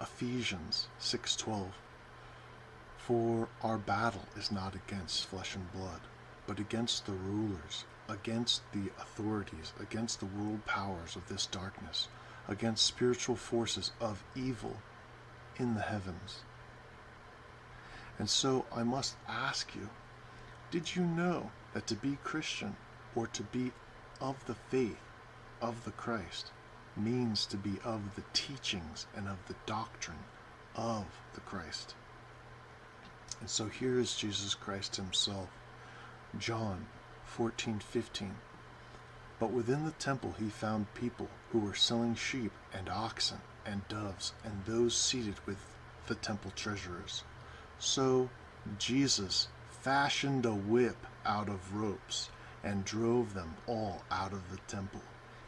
Ephesians 6:12. For our battle is not against flesh and blood, but against the rulers, against the authorities, against the world powers of this darkness, against spiritual forces of evil in the heavens. And so I must ask you, did you know that to be Christian, or to be of the faith of the Christ, means to be of the teachings and of the doctrine of the Christ? And so here is Jesus Christ himself. John 14:15. But within the temple he found people who were selling sheep and oxen and doves, and those seated with the temple treasurers. So Jesus fashioned a whip out of ropes and drove them all out of the temple,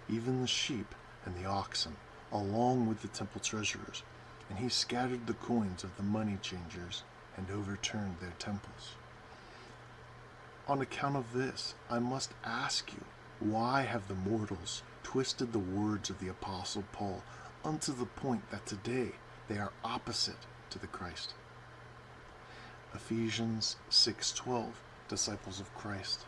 even the sheep and the oxen, along with the temple treasurers. And he scattered the coins of the money changers and overturned their temples. On account of this, I must ask you, why have the mortals twisted the words of the Apostle Paul unto the point that today they are opposite to the Christ? Ephesians 6:12, disciples of Christ.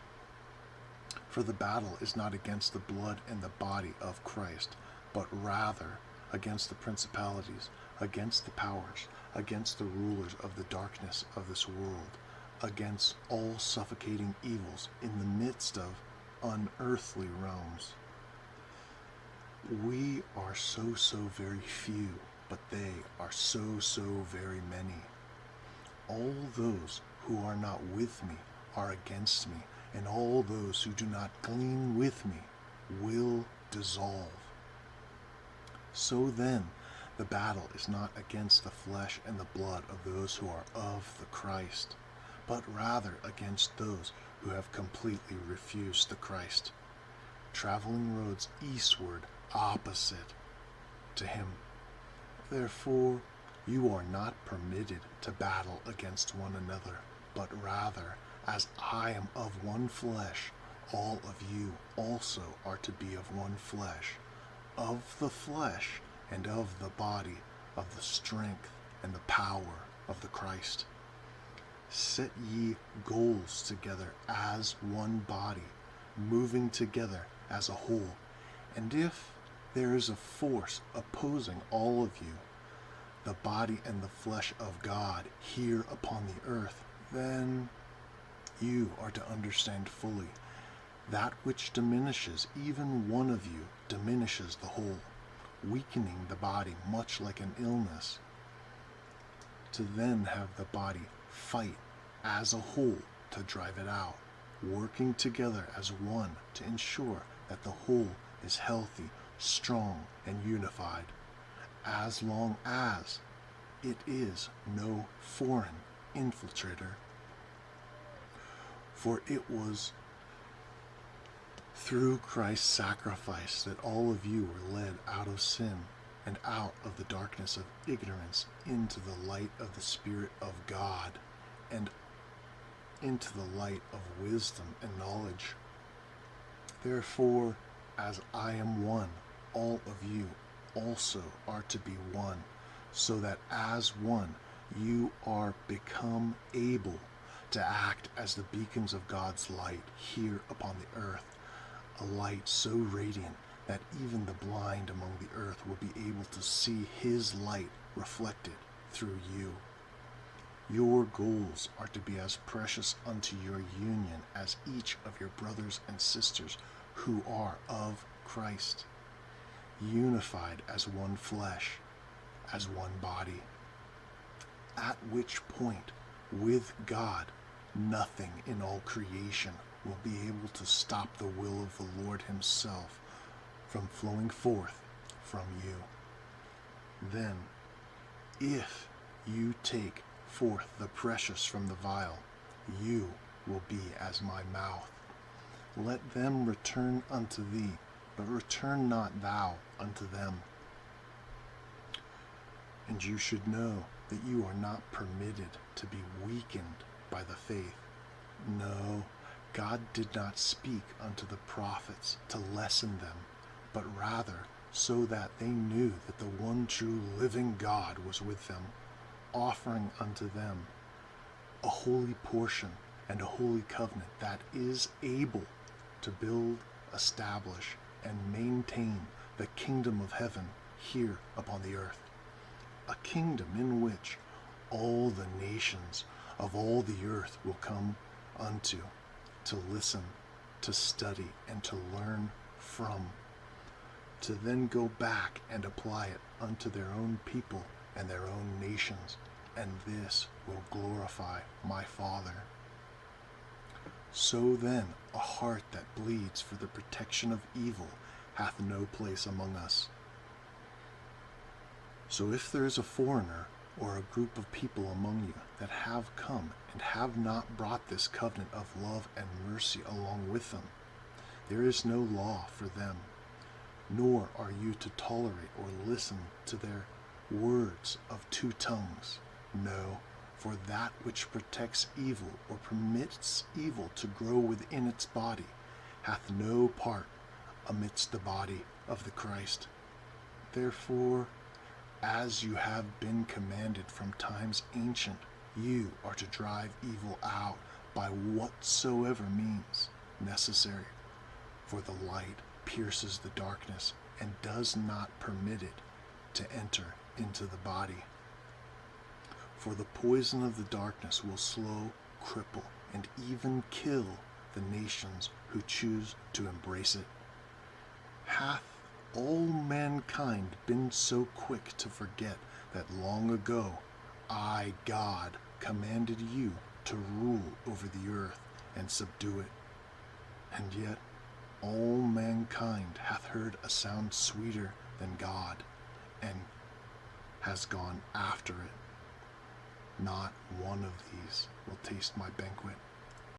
For the battle is not against the blood and the body of Christ, but rather against the principalities, against the powers, against the rulers of the darkness of this world, against all suffocating evils in the midst of unearthly realms. We are so very few, but they are so very many. All those who are not with me are against me, and all those who do not glean with me will dissolve. So then, the battle is not against the flesh and the blood of those who are of the Christ, but rather against those who have completely refused the Christ, traveling roads eastward opposite to him. Therefore, you are not permitted to battle against one another, but rather, as I am of one flesh, all of you also are to be of one flesh, of the flesh and of the body, of the strength and the power of the Christ. Set ye goals together as one body, moving together as a whole. And if there is a force opposing all of you, the body and the flesh of God here upon the earth, then you are to understand fully, that which diminishes even one of you diminishes the whole, weakening the body much like an illness, to then have the body fight as a whole to drive it out, working together as one to ensure that the whole is healthy, strong, and unified, as long as it is no foreign infiltrator. For it was through Christ's sacrifice that all of you were led out of sin and out of the darkness of ignorance into the light of the Spirit of God, and into the light of wisdom and knowledge. Therefore, as I am one, all of you also are to be one, so that as one you are become able to act as the beacons of God's light here upon the earth, a light so radiant that even the blind among the earth will be able to see his light reflected through you. Your goals are to be as precious unto your union as each of your brothers and sisters who are of Christ, unified as one flesh, as one body, at which point, with God, nothing in all creation will be able to stop the will of the Lord himself from flowing forth from you. Then, if you take forth the precious from the vial, you will be as my mouth. Let them return unto thee, but return not thou unto them. And you should know that you are not permitted to be weakened by the faith. No, God did not speak unto the prophets to lessen them, but rather so that they knew that the one true living God was with them, offering unto them a holy portion and a holy covenant that is able to build, establish, and maintain the kingdom of heaven here upon the earth. A kingdom in which all the nations of all the earth will come unto, to listen, to study, and to learn from, to then go back and apply it unto their own people and their own nations, and this will glorify my Father. So then, a heart that bleeds for the protection of evil hath no place among us. So if there is a foreigner or a group of people among you that have come and have not brought this covenant of love and mercy along with them, there is no law for them, nor are you to tolerate or listen to their words of two tongues. No, for that which protects evil or permits evil to grow within its body hath no part amidst the body of the Christ. Therefore, as you have been commanded from times ancient, you are to drive evil out by whatsoever means necessary. For the light pierces the darkness and does not permit it to enter into the body. For the poison of the darkness will slow, cripple, and even kill the nations who choose to embrace it. Hath all mankind been so quick to forget that long ago I, God, commanded you to rule over the earth and subdue it? And yet all mankind hath heard a sound sweeter than God, and has gone after it. Not one of these will taste my banquet.